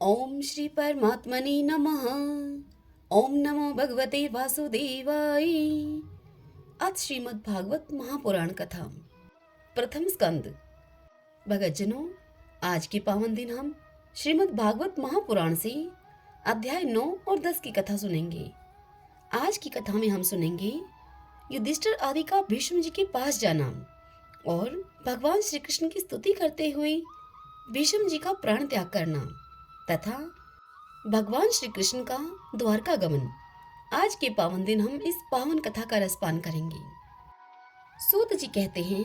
ओम श्री परमात्मने नमः। ओम नमो भगवते वासुदेवाय। आज श्रीमद् भागवत महापुराण कथा प्रथम स्कंद। भगतजनों, आज के पावन दिन हम श्रीमद् भागवत महापुराण से अध्याय 9 और 10 की कथा सुनेंगे। आज की कथा में हम सुनेंगे युधिष्ठिर आदि का भीष्म जी के पास जाना और भगवान श्री कृष्ण की स्तुति करते हुए भीष्म जी का प्राण त्याग करना तथा भगवान श्री कृष्ण का द्वारका गमन। आज के पावन दिन हम इस पावन कथा का रसपान करेंगे। सूत जी कहते हैं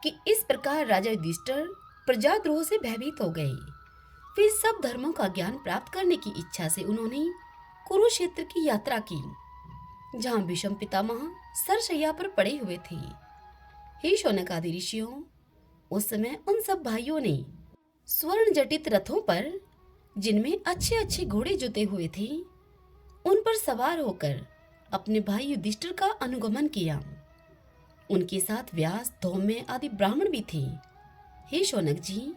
कि इस प्रकार राजा युधिष्ठिर प्रजाद्रोह से भयभीत हो गए। फिर सब धर्मों का ज्ञान प्राप्त करने की इच्छा से उन्होंने कुरुक्षेत्र की यात्रा की, जहाँ भीष्म पितामह सरशैया पर पड़े हुए थे। हे शौनक आदि ऋषियों, उस समय उन सब भाइयों ने स्वर्ण जटित रथों पर, जिनमें अच्छे अच्छे घोड़े जुते हुए थे, उन पर सवार होकर अपने भाई युधिष्ठिर का अनुगमन किया। उनके साथ व्यास, धौम्य आदि ब्राह्मण भी थे। हे शौनक जी,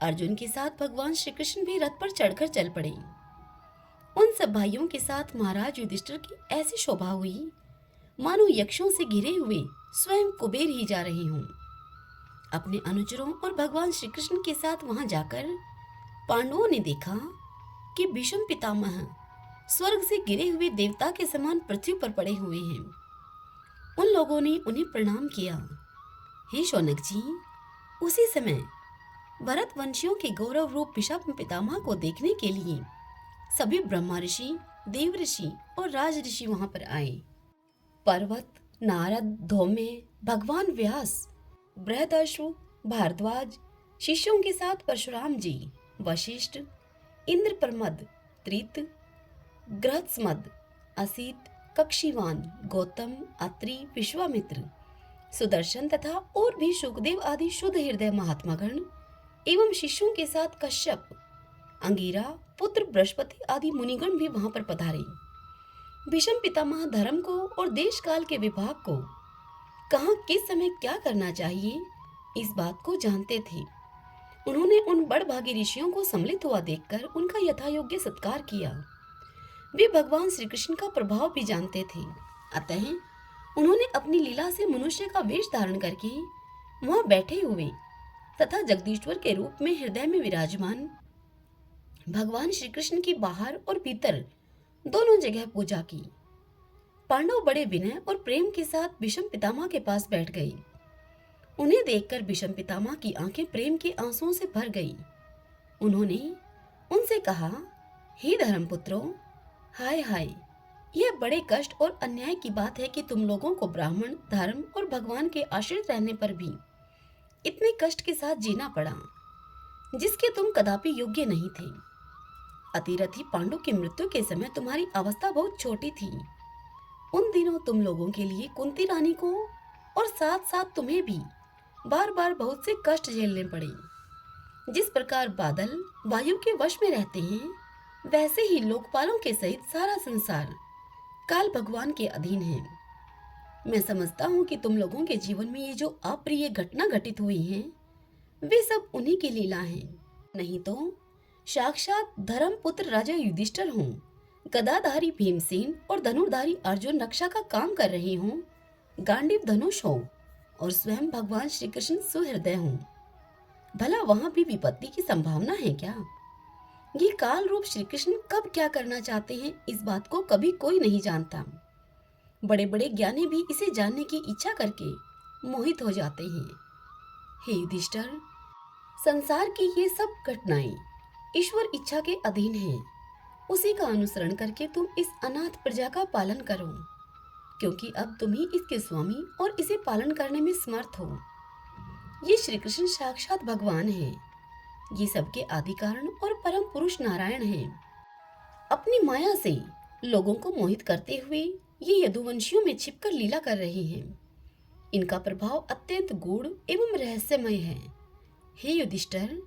अर्जुन के साथ भगवान श्री कृष्ण भी रथ पर चढ़कर चल पड़े। उन सब भाइयों के साथ महाराज युधिष्ठिर की ऐसी शोभा हुई मानो यक्षों से घिरे हुए स्वयं कुबेर ही जा रहे हों। अपने अनुचरों और भगवान श्री कृष्ण के साथ वहां जाकर पांडवों ने देखा कि भीष्म पितामह स्वर्ग से गिरे हुए देवता के समान पृथ्वी पर पड़े हुए हैं। उन लोगों ने उन्हें प्रणाम किया। हे शौनक जी, उसी समय भरत वंशियों के गौरव रूप भीष्म पितामह को देखने के लिए सभी ब्रह्मा ऋषि, देव ऋषि और राज ऋषि वहां पर आए। पर्वत, नारद, धौम्य, भगवान व्यास, बृहदश्व, भारद्वाज, शिष्यों के साथ परशुराम जी, वशिष्ठ, इंद्रप्रमद, त्रित, गृहस्मद, असित, कक्षीवान, गौतम, अत्रि, विश्वामित्र, सुदर्शन तथा और भी सुखदेव आदि शुद्ध हृदय महात्मागण एवं शिष्यों के साथ कश्यप, अंगिरा, पुत्र बृहस्पति आदि मुनिगण भी वहां पर पधारे। भीष्म पितामह धर्म को और देश काल के विभाग को, कहाँ किस समय क्या करना चाहिए, इस बात को जानते थे। उन्होंने उन बड़भागी ऋषियों को सम्मिलित हुआ देखकर उनका यथायोग्य सत्कार किया। वे भगवान श्री कृष्ण का प्रभाव भी जानते थे, अतः उन्होंने अपनी लीला से मनुष्य का वेश धारण करके वहां बैठे हुए तथा जगदीश्वर के रूप में हृदय में विराजमान भगवान श्री कृष्ण की बाहर और भीतर दोनों जगह पूजा की। पांडव बड़े विनय और प्रेम के साथ भीष्म पितामह के पास बैठ गए। उन्हें देखकर भीष्म पितामह की आंखें प्रेम के आंसुओं से भर गई। उन्होंने उनसे कहा, हे धर्मपुत्रों, हाय हाय, यह बड़े कष्ट और अन्याय की बात है कि तुम लोगों को ब्राह्मण, धर्म और भगवान के आश्रित रहने पर भी इतने कष्ट के साथ जीना पड़ा, जिसके तुम कदापि योग्य नहीं थे। अतिरथी पांडु की मृत्यु के समय तुम्हारी अवस्था बहुत छोटी थी। उन दिनों तुम लोगों के लिए कुंती रानी को और साथ साथ तुम्हें भी बार बार बहुत से कष्ट झेलने पड़े। जिस प्रकार बादल वायु के वश में रहते हैं, वैसे ही लोकपालों के सहित सारा संसार काल भगवान के अधीन है। मैं समझता हूँ कि तुम लोगों के जीवन में ये जो अप्रिय घटना घटित हुई हैं, वे सब उन्हीं की लीला हैं। नहीं तो साक्षात धर्मपुत्र राजा युधिष्ठिर हों, गदाधारी भीमसेन और धनुर्धारी अर्जुन रक्षा का काम कर रहे हों, गांडीव धनुष हो और स्वयं भगवान श्री कृष्ण सुहृदय हों, भला वहां भी विपत्ति की संभावना है क्या? ये काल रूप श्री कृष्ण कब क्या करना चाहते हैं, इस बात को कभी कोई नहीं जानता। बड़े बड़े ज्ञानी भी इसे जानने की इच्छा करके मोहित हो जाते हैं। हे युधिष्ठिर, संसार की ये सब घटनाएं ईश्वर इच्छा के अधीन हैं। उसी का अनुसरण करके तुम इस अनाथ प्रजा का पालन करो, क्योंकि अब तुम ही इसके स्वामी और इसे पालन करने में समर्थ हो। ये श्री कृष्ण साक्षात भगवान है। ये सबके आदि कारण और परम पुरुष नारायण हैं। अपनी माया से लोगों को मोहित करते हुए ये यदुवंशियों में छिपकर लीला कर रहे हैं। इनका प्रभाव अत्यंत गूढ़ एवं रहस्यमय है। हे युधिष्ठिर,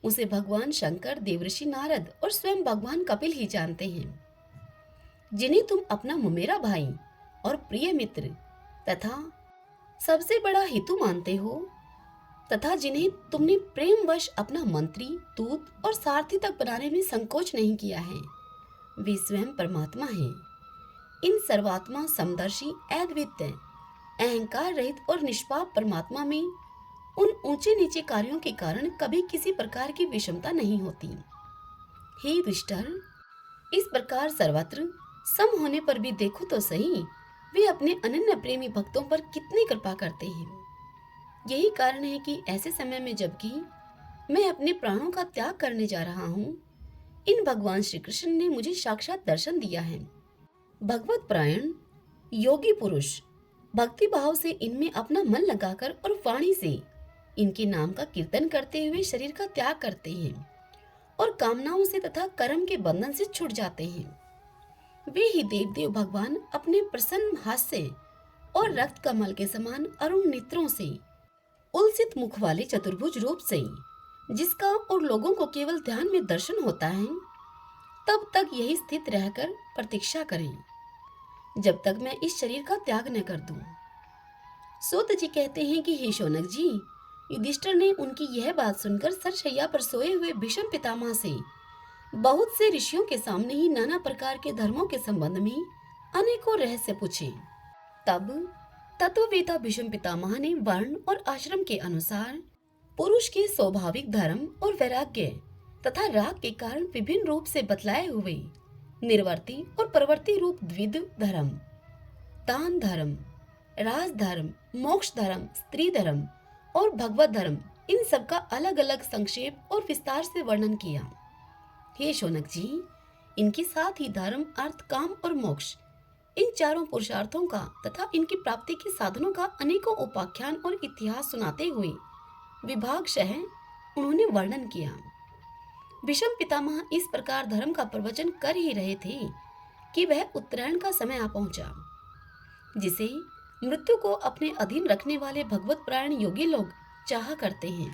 उसे भगवान शंकर, देवऋषि नारद और स्वयं भगवान कपिल ही जानते हैं, जिन्हें तुम अपना मुमेरा भाई और प्रिय मित्र तथा सबसे बड़ा हेतु मानते हो। तथा जिन्हें तुमने प्रेमवश अपना मंत्री, दूत और सारथी तक बनाने में संकोच नहीं किया है, वे स्वयं परमात्मा हैं। इन सर्वात्मा, समदर्शी, अद्वितीय, अहंकार रहित और निष्पाप परमात्मा में उन ऊंचे नीचे कार्यों के कारण कभी किसी प्रकार की विषमता नहीं होती। हे युधिष्ठिर, इस प्रकार सर्वत्र सम होने पर भी देखो तो सही, वे अपने अनन्य प्रेमी भक्तों पर कितनी कृपा करते हैं। यही कारण है कि ऐसे समय में जबकि मैं अपने प्राणों का त्याग करने जा रहा हूँ, इन भगवान श्री कृष्ण ने मुझे साक्षात दर्शन दिया है। भगवत परायण योगी पुरुष भक्ति भाव से इनमें अपना मन लगाकर और वाणी से इनके नाम का कीर्तन करते हुए शरीर का त्याग करते हैं और कामनाओं से तथा कर्म के बंधन से छूट जाते हैं। वे ही देवदेव भगवान अपने प्रसन्न हास्य और रक्त कमल के समान अरुण नेत्रों से, उलसित मुख वाले चतुर्भुज रूप से, जिसका और लोगों को केवल ध्यान में दर्शन होता है, तब तक यही स्थित रहकर प्रतीक्षा करें जब तक मैं इस शरीर का त्याग न कर दूं। सूत जी कहते हैं कि हे शौनक जी, युधिष्ठिर ने उनकी यह बात सुनकर सरशैया पर सोए हुए भीष्म पितामह से बहुत से ऋषियों के सामने ही नाना प्रकार के धर्मों के संबंध में अनेकों रहस्य पूछे। तब तत्ववेता भीष्म पितामह ने वर्ण और आश्रम के अनुसार पुरुष के स्वाभाविक धर्म और वैराग्य तथा राग के कारण विभिन्न रूप से बतलाए हुए निर्वर्ती और प्रवर्ती रूप द्विध धर्म, दान धर्म, राज धर्म, मोक्ष धर्म, स्त्री धर्म और भगवत धर्म, इन सब का अलग अलग संक्षेप और विस्तार से वर्णन किया। हे शौनक जी, इनके साथ ही धर्म, अर्थ, काम और मोक्ष, इन चारों पुरुषार्थों का तथा इनकी प्राप्ति के साधनों का अनेकों उपाख्यान और इतिहास सुनाते हुए विभागशः उन्होंने वर्णन किया। भीष्म पितामह इस प्रकार धर्म का प्रवचन कर ही रहे थे कि वह उत्तरायण का समय आ पहुंचा, जिसे मृत्यु को अपने अधीन रखने वाले भगवत परायण योगी लोग चाहा करते हैं।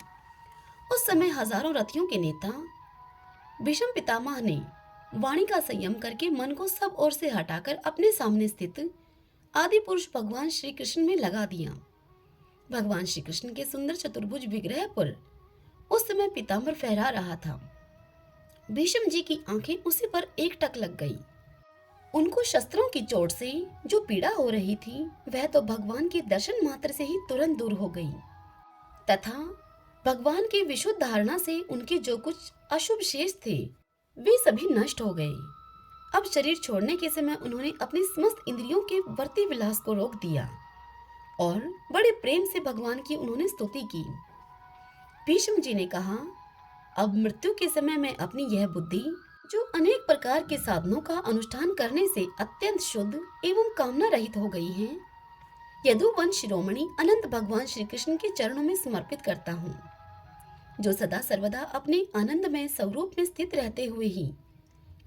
उस समय हजारों रथियों के नेता भीष्म पितामह ने वाणी का संयम करके मन को सब ओर से हटाकर अपने सामने स्थित आदि पुरुष भगवान श्री कृष्ण में लगा दिया। भगवान श्री कृष्ण के सुंदर चतुर्भुज विग्रह पर उस समय पीताम्बर फहरा रहा था। भीष्म जी की आंखें उसी पर एकटक लग गई। उनको शस्त्रों की चोट से जो पीड़ा हो रही थी, वह तो भगवान के दर्शन मात्र से ही तुरंत दूर हो गई तथा भगवान की विशुद्ध धारणा से उनके जो कुछ अशुभ शेष थे, वे सभी नष्ट हो गए। अब शरीर छोड़ने के समय उन्होंने अपनी समस्त इंद्रियों के वर्ती विलास को रोक दिया और बड़े प्रेम से भगवान की उन्होंने स्तुति की। भीष्म जी ने कहा, अब मृत्यु के समय मैं अपनी यह बुद्धि, जो अनेक प्रकार के साधनों का अनुष्ठान करने से अत्यंत शुद्ध एवं कामना रहित हो गई है, यदुवंश शिरोमणि अनंत भगवान श्री कृष्ण के चरणों में समर्पित करता हूँ, जो सदा सर्वदा अपने आनंदमय स्वरूप में स्थित रहते हुए ही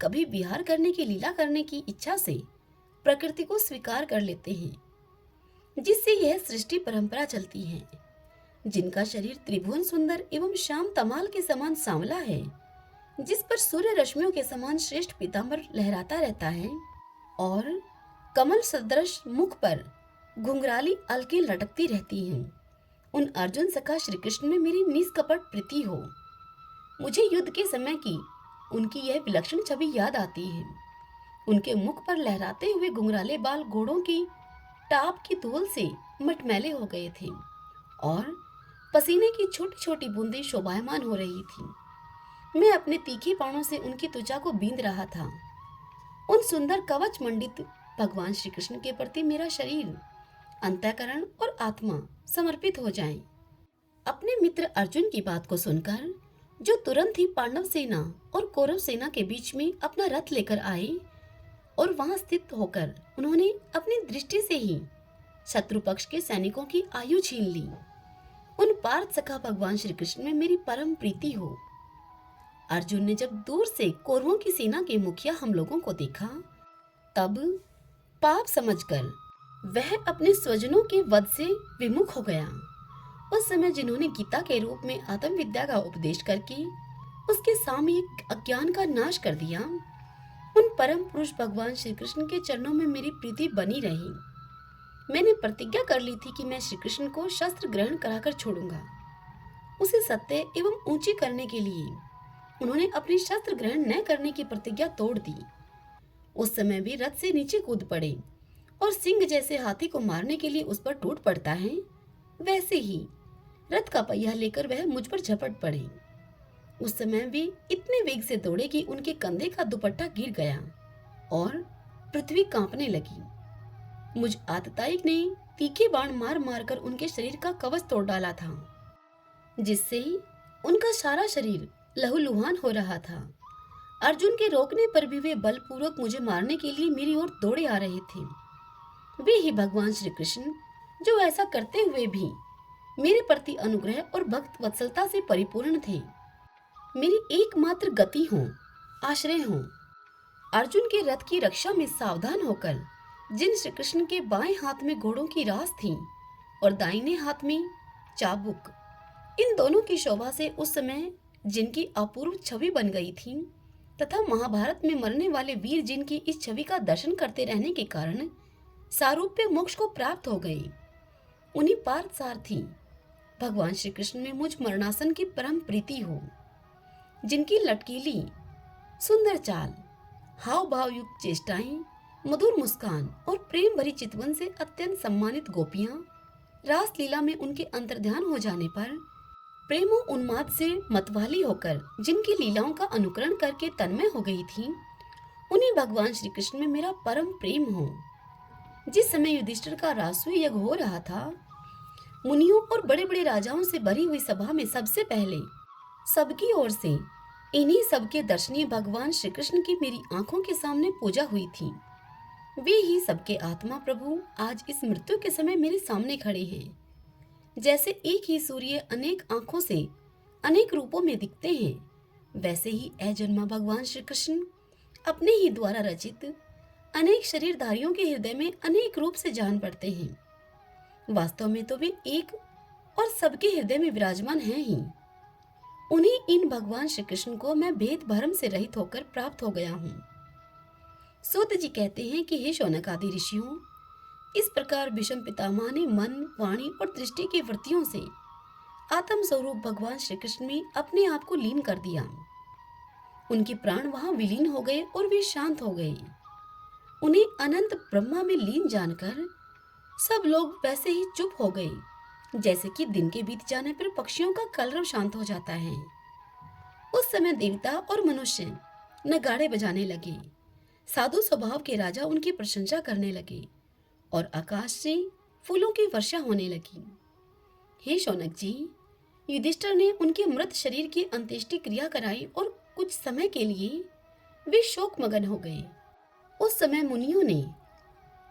कभी विहार करने की लीला करने की इच्छा से प्रकृति को स्वीकार कर लेते हैं, जिससे यह सृष्टि परंपरा चलती है, जिनका शरीर त्रिभुवन सुंदर एवं श्याम तमाल के समान सांवला है, जिस पर सूर्य रश्मियों के समान श्रेष्ठ पीताम्बर लहराता रहता है और कमल सदृश मुख पर घुंघराली अलकें लटकती रहती हैं, उन अर्जुन सखा श्री कृष्ण में मेरी निष्कपट प्रीति हो। मुझे युद्ध के समय की उनकी यह विलक्षण छवि याद आती है। उनके मुख पर लहराते हुए घुंघराले बाल घोड़ों की टाप की धूल से मटमैले हो गए थे और पसीने की छोटी छोटी बूंदें शोभायमान हो रही थी। मैं अपने तीखे बाणों से उनकी त्वचा को बींध रहा था। उन सुंदर कवच मंडित भगवान श्री कृष्ण के प्रति मेरा शरीर, अंतःकरण और आत्मा समर्पित हो जाएं। अपने मित्र अर्जुन की बात को सुनकर, जो तुरंत ही पांडव सेना और कौरव सेना के बीच में अपना रथ लेकर आए और वहां स्थित होकर उन्होंने अपनी दृष्टि से ही शत्रु पक्ष के सैनिकों की आयु छीन ली, उन पार्थ सखा भगवान श्री कृष्ण में मेरी परम प्रीति हो। अर्जुन ने जब दूर से कौरवों की सेना के मुखिया हम लोगों को देखा, तब पाप समझकर वह अपने स्वजनों के वध से विमुख हो गया। उस समय जिन्होंने गीता के रूप में आत्म विद्या का उपदेश करके उसके सामयिक अज्ञान का नाश कर दिया, उन परम पुरुष भगवान श्री कृष्ण के चरणों में मेरी प्रीति बनी रही। मैंने प्रतिज्ञा कर ली थी कि मैं श्री कृष्ण को शस्त्र ग्रहण कराकर छोड़ूंगा। उसे सत्य एवं ऊंची करने के लिए उन्होंने अपनी शस्त्र ग्रहण न करने की प्रतिज्ञा तोड़ दी। उस समय भी रथ से नीचे कूद पड़े और सिंह जैसे हाथी को मारने के लिए उस पर टूट पड़ता है, वैसे ही रथ का पहिया लेकर वह मुझ पर झपट पड़े। उस समय वे इतने वेग से दौड़े कि उनके कंधे का दुपट्टा गिर गया और पृथ्वी कांपने लगी। मुझ आततायी ने तीखे बाण मार मारकर उनके शरीर का कवच तोड़ डाला था, जिससे उनका सारा शरीर लहूलुहान हो रहा था। अर्जुन के रोकने पर भी वे बलपूर्वक मुझे मारने के लिए मेरी ओर दौड़े आ रहे थे। वे ही भगवान श्री कृष्ण जो ऐसा करते हुए भी मेरे प्रति अनुग्रह और भक्त वत्सलता से परिपूर्ण थे, मेरी एकमात्र गति हो, आश्रय हो। अर्जुन के रथ की रक्षा में सावधान होकर जिन श्री कृष्ण के बाएं हाथ में घोड़ों की रास थी और दाहिने हाथ में चाबुक, इन दोनों की शोभा से उस समय जिनकी अपूर्व छवि बन गई थी तथा महाभारत में मरने वाले वीर जिनकी इस छवि का दर्शन करते रहने के कारण सारूप्य मोक्ष को प्राप्त हो गए, उन्हीं पार्थ सारथी भगवान श्री कृष्ण में मुझ मरणासन की परम प्रीति हो। जिनकी लटकीली सुंदर चाल, हाव भाव युक्त चेष्टाएं, मधुर मुस्कान और प्रेम भरी चितवन से अत्यंत सम्मानित गोपियां रास लीला में उनके अंतर्ध्यान हो जाने पर प्रेमो उन्माद से मतवाली होकर जिनकी लीलाओं का अनुकरण करके तन्मय हो गई थी, उन्हीं भगवान श्री कृष्ण में मेरा परम प्रेम हो। जिस समय युधिष्ठिर का राजसूय यज्ञ हो रहा था, मुनियों और बड़े बड़े राजाओं से भरी हुई सभा में सबसे पहले सबकी ओर से इन्हीं सबके दर्शनीय भगवान श्री कृष्ण की मेरी आंखों के सामने पूजा हुई थी। वे ही सबके आत्मा प्रभु आज इस मृत्यु के समय मेरे सामने खड़े हैं। जैसे एक ही सूर्य अनेक आंखों से अनेक रूपों में दिखते हैं, वैसे ही अजन्मा भगवान श्री कृष्ण अपने ही द्वारा रचित अनेक शरीरधारियों के हृदय में अनेक रूप से जान पड़ते हैं। वास्तव में तो वे एक और सबके हृदय में विराजमान हैं ही। उन्हीं इन भगवान श्री कृष्ण को मैं भेद भरम से रहित होकर प्राप्त हो गया हूँ। सूत जी कहते हैं कि हे शौनक आदि ऋषियों, इस प्रकार भीष्म पितामह ने मन, वाणी और दृष्टि की वृत्तियों से आत्म स्वरूप भगवान श्री कृष्ण में अपने आप को लीन कर दिया। उनके प्राण वहां विलीन हो गए और वे शांत हो गए। उन्हें अनंत ब्रह्मा में लीन जानकर सब लोग वैसे ही चुप हो गए, जैसे कि दिन के बीत जाने पर पक्षियों का कलरव शांत हो जाता है। उस समय देवता और मनुष्य नगाड़े बजाने लगे, साधु स्वभाव के राजा उनकी प्रशंसा करने लगे और आकाश से फूलों की वर्षा होने लगी। हे शौनक जी, युधिष्ठिर ने उनके मृत शरीर की अंत्येष्टि क्रिया कराई और कुछ समय के लिए वे शोक मगन हो गए। उस समय मुनियों ने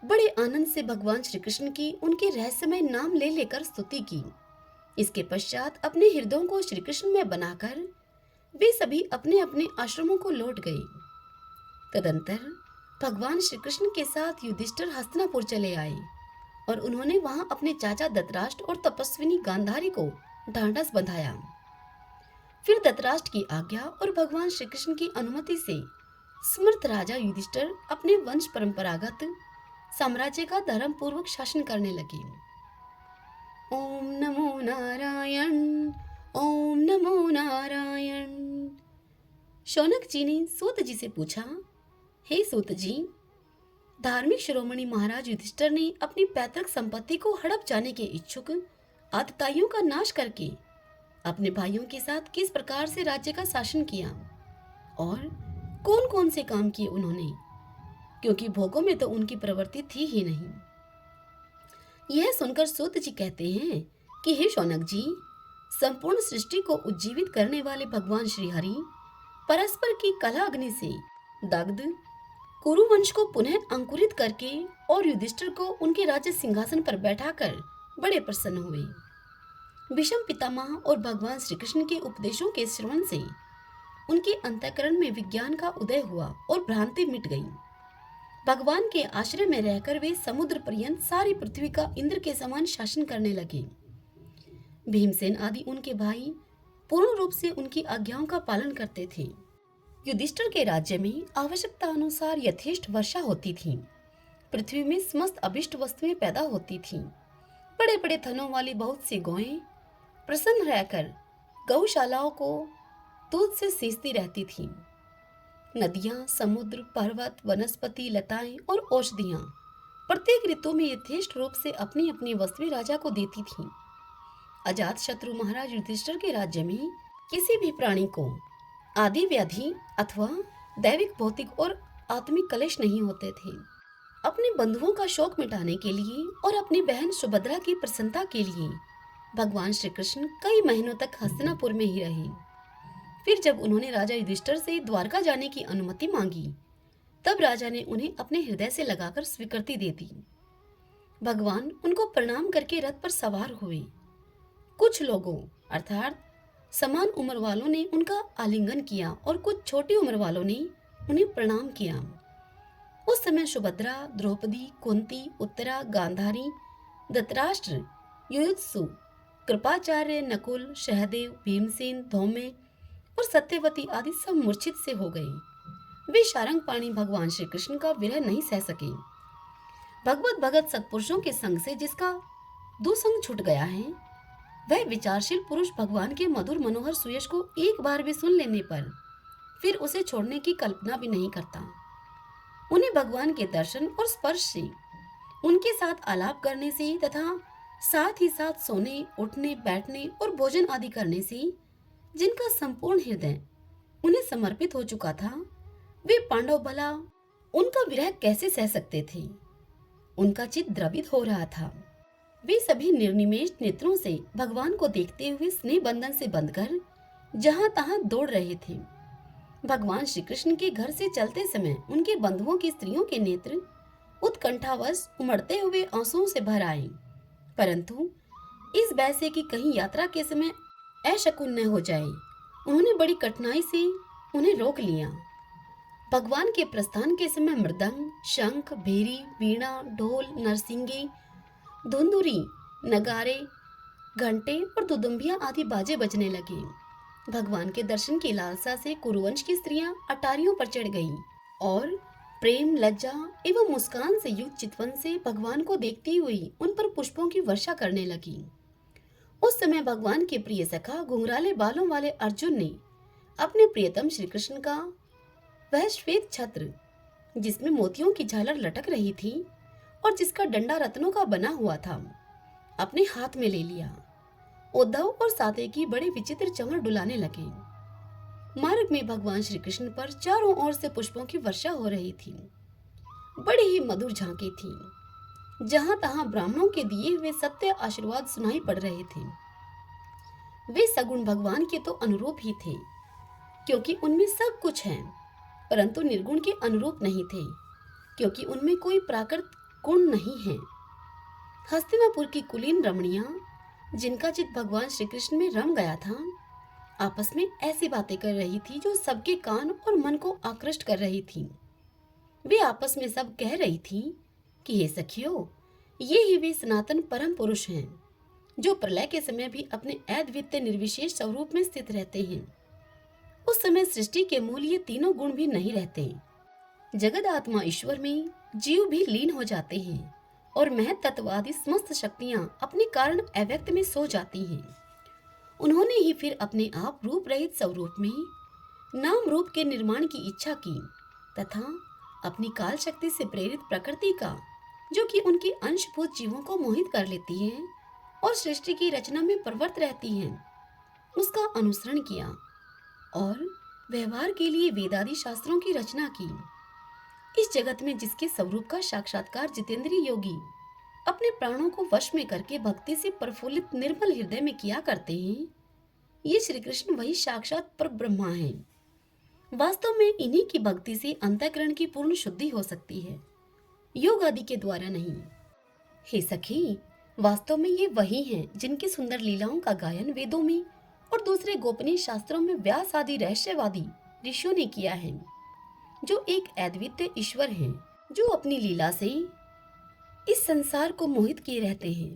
बड़े आनंद से भगवान श्री कृष्ण की उनके रहस्यमय नाम ले लेकर स्तुति की। इसके पश्चात अपने हृदयों को श्री कृष्ण में बनाकर वे सभी अपने अपने आश्रमों को लौट गए। तदंतर भगवान श्री कृष्ण के साथ युधिष्ठिर हस्तिनापुर चले आए और उन्होंने वहां अपने चाचा धृतराष्ट्र और तपस्विनी गांधारी को ढांढस बंधाया। फिर धृतराष्ट्र की आज्ञा और भगवान श्री कृष्ण की अनुमति से समर्थ राजा युधिष्ठिर अपने वंश परंपरागत साम्राज्य का धर्म पूर्वक शासन करने लगे। ओम नमो नारायण, ओम नमो नारायण। शौनक जी ने सूत जी से पूछा, हे सूत जी, धार्मिक शिरोमणि महाराज युधिष्ठिर ने अपनी पैतृक संपत्ति को हड़प जाने के इच्छुक आतताइयों का नाश करके अपने भाइयों के साथ किस प्रकार से राज्य का शासन किया और कौन कौन से काम किए उन्होंने, क्योंकि भोगों में तो उनकी प्रवृत्ति थी ही नहीं। यह सुनकर सूत जी कहते हैं कि हे शौनक जी, संपूर्ण सृष्टि को उज्जीवित करने वाले भगवान श्री हरि परस्पर की कला अग्नि से दग्ध कुरुवंश को पुनः अंकुरित करके और युधिष्ठिर को उनके राज्य सिंहासन पर बैठाकर बड़े प्रसन्न हुए। भीष्म पितामह और भगवान श्री कृष्ण के उपदेशों के श्रवण से उनके अंतःकरण में विज्ञान का उदय हुआ और भ्रांति मिट गई। भगवान के आश्रय में रहकर वे समुद्र पर्यंत सारी पृथ्वी का इंद्र के समान शासन करने लगे। भीमसेन आदि उनके भाई पूर्ण रूप से उनकी आज्ञाओं का पालन करते थे। युधिष्ठिर के राज्य में आवश्यकता अनुसार यथेष्ट वर्षा होती थी। पृथ्वी में समस्त अभिष्ट वस्तुएं पैदा होती थीं। बड़े बड़े थनों वाली बहुत सी गौएं प्रसन्न रहकर गौशालाओं को दूध से सींचती रहती थीं। नदियां, समुद्र, पर्वत, वनस्पति, लताएं और औषधियां प्रत्येक ऋतु में यथेष्ट रूप से अपनी अपनी वस्तुएं राजा को देती थीं। अजात शत्रु महाराज युधिष्ठिर के राज्य में किसी भी प्राणी को आदि व्याधि अथवा दैविक, भौतिक और आत्मिक कलेश नहीं होते थे। अपने बंधुओं का शोक मिटाने के लिए और अपनी बहन सुभद्रा की प्रसन्नता के लिए भगवान श्री कृष्ण कई महीनों तक हस्तिनापुर में ही रहे। फिर जब उन्होंने राजा युधिष्ठिर से द्वारका जाने की अनुमति मांगी, तब राजा ने उन्हें अपने हृदय से लगाकर स्वीकृति दे दी। भगवान उनको प्रणाम करके रथ पर सवार हुए। कुछ लोगों अर्थात समान उम्र वालों ने उनका आलिंगन किया और कुछ छोटी उम्र वालों ने उन्हें प्रणाम किया। उस समय सुभद्रा, द्रौपदी, कुंती, उत्तरा, गांधारी, धृतराष्ट्र, युयुत्सु, कृपाचार्य, नकुल, सहदेव, भीमसेन, धौम्य और सत्यवती आदि सब मूर्छित से हो गए। वे सारंगपाणि भगवान श्री कृष्ण का विरह नहीं सह सके। भगवत भगत सत्पुरुषों के संग से जिसका दुसंग छूट गया है, वह विचारशील पुरुष भगवान के मधुर मनोहर सुयश को एक बार भी सुन लेने पर फिर उसे छोड़ने की कल्पना भी नहीं करता। उन्हें भगवान के दर्शन और स्पर्श से, उनके साथ आलाप करने से तथा साथ ही साथ सोने, उठने, बैठने और भोजन आदि करने से जिनका संपूर्ण हृदय उन्हें समर्पित हो चुका था, वे पांडव भला उनका विरह कैसे सह सकते थे। उनका चित्त द्रवित हो रहा था। वे सभी निर्निमेष नेत्रों से भगवान को देखते हुए स्नेह बंधन से बंधकर जहां तहां दौड़ रहे थे। भगवान श्री कृष्ण के घर से चलते समय उनके बंधुओं की स्त्रियों के नेत्र उत्कंठावश उमड़ते हुए आंसुओं से भर आए, परंतु इस भय से कि कहीं यात्रा के समय अशकुन न हो जाए, उन्होंने बड़ी कठिनाई से उन्हें रोक लिया। भगवान के प्रस्थान के समय मृदंग, शंख, भेरी, वीणा, ढोल, नरसिंगे, धुंधुरी, नगारे, घंटे और दुदुम्बियां आदि बाजे बजने लगे। भगवान के दर्शन की लालसा से कुरुवंश की स्त्रियां अटारियों पर चढ़ गईं और प्रेम, लज्जा एवं मुस्कान से युक्त चितवन से भगवान को देखती हुई उन पर पुष्पों की वर्षा करने लगी। उस समय भगवान के प्रिय सखा घुंघराले बालों वाले अर्जुन ने अपने प्रियतम श्री कृष्ण का वह श्वेत छत्र, जिसमें मोतियों की झालर लटक रही थी और जिसका डंडा रत्नों का बना हुआ था, अपने हाथ में ले लिया। उद्धव और सात्यकी बड़े विचित्र चमर डुलाने लगे। मार्ग में भगवान श्री कृष्ण पर चारों ओर से पुष्पों की वर्षा हो रही थी। बड़ी ही मधुर झांकी थी। जहां तहां ब्राह्मणों के दिए हुए सत्य आशीर्वाद सुनाई पड़ रहे थे। वे सगुण भगवान के तो अनुरूप ही थे, क्योंकि उनमें सब कुछ है, परंतु निर्गुण के अनुरूप नहीं थे, क्योंकि उनमें कोई प्राकृत गुण नहीं है। हस्तिनापुर की कुलीन रमणियां, जिनका चित्त भगवान श्री कृष्ण में रम गया था, आपस में ऐसी बातें कर रही थी जो सबके कान और मन को आकृष्ट कर रही थी। वे आपस में सब कह रही थी कि हे सखियों, ये ही वे सनातन परम पुरुष हैं, जो प्रलय के समय भी अपने अद्वितीय निर्विशेष स्वरूप में स्थित रहते हैं। उस समय सृष्टि के मूल ये तीनों गुण भी नहीं रहते। जगत आत्मा ईश्वर में जीव भी लीन हो जाते हैं और महत तत्वादि समस्त शक्तियां अपने कारण अव्यक्त में सो जाती हैं। उन्होंने ही फिर अपने आप रूप रहित स्वरूप में नाम रूप के निर्माण की इच्छा की तथा अपनी काल शक्ति से प्रेरित प्रकृति का, जो कि उनके अंशभूत जीवों को मोहित कर लेती है और सृष्टि की रचना में प्रवृत्त रहती है, उसका अनुसरण किया और व्यवहार के लिए वेदादि शास्त्रों की रचना की। इस जगत में जिसके स्वरूप का साक्षात्कार जितेंद्रिय योगी अपने प्राणों को वश में करके भक्ति से प्रफुल्लित निर्मल हृदय में किया करते हैं, ये श्री कृष्ण वही साक्षात पर ब्रह्मा है। वास्तव में इन्हीं की भक्ति से अंतःकरण की पूर्ण शुद्धि हो सकती है, योग आदि के द्वारा नहीं। हे सखी, वास्तव में ये वही हैं जिनकी सुंदर लीलाओं का गायन वेदों में और दूसरे गोपनीय शास्त्रों में व्यास आदि रहस्यवादी ऋषियों ने किया है, जो एक अद्वितीय ईश्वर हैं, जो अपनी लीला से इस संसार को मोहित किए रहते हैं।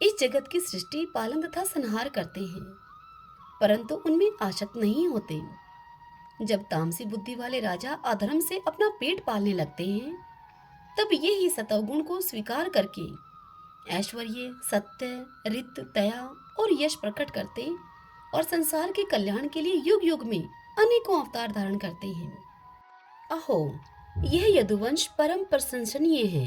इस जगत की सृष्टि, पालन तथा संहार करते हैं, परंतु उनमें आसक्त नहीं होते। जब तामसी बुद्धि वाले राजा अधर्म से अपना पेट पालने लगते हैं, तब ये ही सतवगुण को स्वीकार करके ऐश्वर्य, सत्य, रित, दया और यश प्रकट करते और संसार के कल्याण के लिए युग युग में अनेकों अवतार धारण करते हैं। अहो, यह यदुवंश परम प्रशंसनीय है,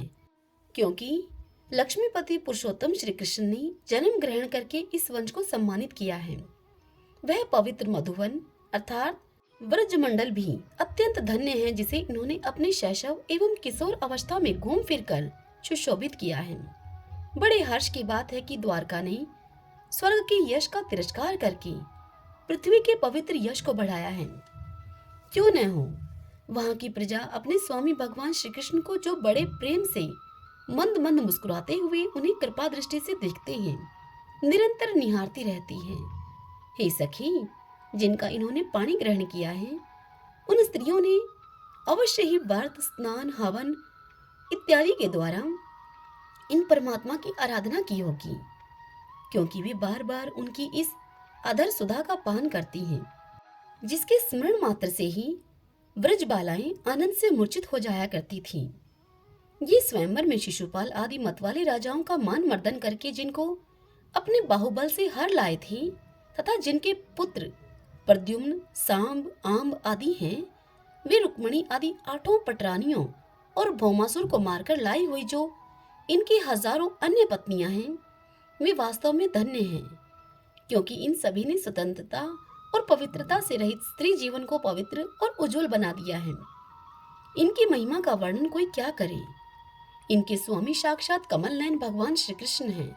क्योंकि लक्ष्मीपति पुरुषोत्तम श्री कृष्ण ने जन्म ग्रहण करके इस वंश को सम्मानित किया है। वह पवित्र मधुवन अर्थात ब्रजमंडल भी अत्यंत धन्य है, जिसे इन्होंने अपने शैशव एवं किशोर अवस्था में घूम फिर कर सुशोभित किया है। बड़े हर्ष की बात है कि द्वारका ने स्वर्ग के यश का तिरस्कार करके पृथ्वी के पवित्र यश को बढ़ाया है। क्यों न हो, वहां की प्रजा अपने स्वामी भगवान श्री कृष्ण को जो बड़े प्रेम से मंद मंद मुस्कुराते हुए उन्हें कृपा दृष्टि से देखते हैं, निरंतर निहारती रहती है। हे सखी, जिनका इन्होंने पाणी ग्रहण किया है, उन स्त्रियों ने अवश्य ही व्रत, स्नान, हवन इत्यादि के द्वारा इन परमात्मा की आराधना की होगी, क्योंकि वे बार बार उनकी इस अधर सुधा का पान करती हैं, जिसके स्मरण मात्र से ही ब्रज बालाएं आनंद से मूर्छित हो जाया करती थीं। ये स्वयंवर में शिशुपाल आदि मतवाले राजाओं का मान मर्दन करके जिनको अपने बाहुबल से हर लाए थे, तथा जिनके पुत्र प्रद्युम्न, सांब, आम्ब आदि हैं, वे रुक्मणी आदि 8 पटरानियों और भौमासुर को मारकर लाई हुई जो इनकी हजारों अन्य पत्नियां हैं, वे वास्तव में धन्य हैं, क्योंकि इन सभी ने स्वतंत्रता और पवित्रता से रहित स्त्री जीवन को पवित्र और उज्जवल बना दिया है। इनकी महिमा का वर्णन कोई क्या करे। इनके स्वामी साक्षात कमल नयन भगवान श्री कृष्ण हैं,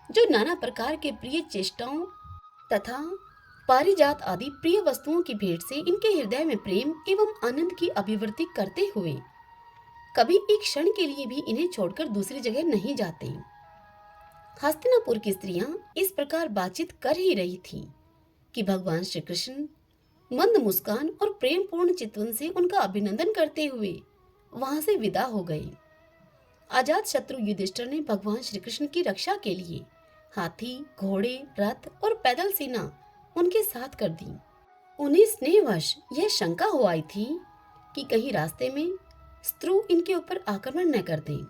जो नाना प्रकार के प्रिय चेष्टाओं तथा पारिजात आदि प्रिय वस्तुओं की भेंट से इनके हृदय में प्रेम एवं आनंद की अभिवृद्धि करते हुए कभी एक क्षण के लिए भी इन्हें छोड़कर दूसरी जगह नहीं जाते। हस्तिनापुर की स्त्रियां इस प्रकार बातचीत कर ही रही थीं कि भगवान श्री कृष्ण मंद मुस्कान और प्रेम पूर्ण चितवन से उनका अभिनंदन करते हुए वहां से विदा हो गए। अजात शत्रु युधिष्ठिर ने भगवान श्री कृष्ण की रक्षा के लिए हाथी, घोड़े, रथ और पैदल सेना उनके साथ कर दी। उन्हें स्नेहवश यह शंका हो आई थी कि कहीं रास्ते में शत्रु इनके ऊपर आक्रमण न कर दें।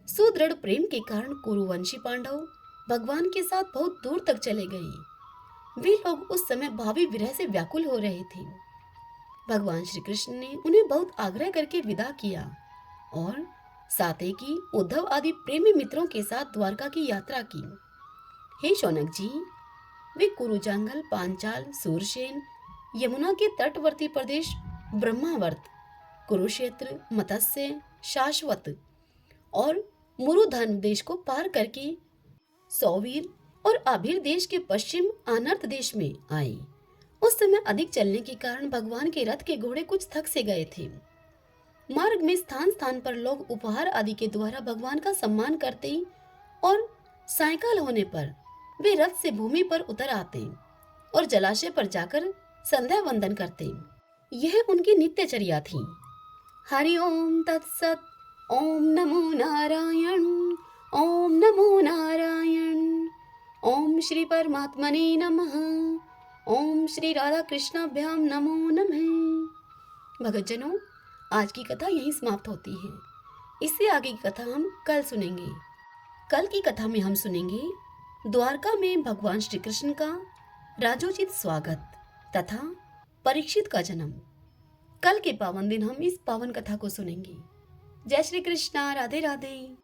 सुदृढ़ प्रेम के कारण कुरुवंशी पांडव भगवान के साथ बहुत दूर तक चले गए। वे लोग उस समय भावी विरह से व्याकुल हो रहे थे। भगवान श्री कृष्ण ने उन्हें बहुत आग्रह करके विदा किया और सात्यकी, उद्धव आदि प्रेमी मित्रों के साथ द्वारका की यात्रा की। हे शौनक जी, वे कुरुजांगल, पांचाल, सूरसेन, यमुना के तटवर्ती प्रदेश ब्रह्मावर्त, कुरुक्षेत्र, मत्स्य, शाश्वत और मुरुधन देश को पार करके सौवीर और आभिर देश के पश्चिम अनर्त देश में आए। उस समय अधिक चलने के कारण भगवान के रथ के घोड़े कुछ थक से गए थे। मार्ग में स्थान स्थान पर लोग उपहार आदि के द्वारा भगवान का सम्मान करते और सायंकाल होने पर वे रथ से भूमि पर उतर आते और जलाशय पर जाकर संध्या वंदन करते। यह उनकी नित्यचर्या थी। हरि ओम तत्सत। ओम नमो नारायण। ओम नमो नारायण। ओम श्री परमात्मने नमः। ओम श्री राधा कृष्णाभ्याम नमो नमः। भक्तजनों, आज की कथा यहीं समाप्त होती है। इससे आगे की कथा हम कल सुनेंगे। कल की कथा में हम सुनेंगे द्वारका में भगवान श्री कृष्ण का राजोचित स्वागत तथा परीक्षित का जन्म। कल के पावन दिन हम इस पावन कथा को सुनेंगे। जय श्री कृष्णा। राधे राधे।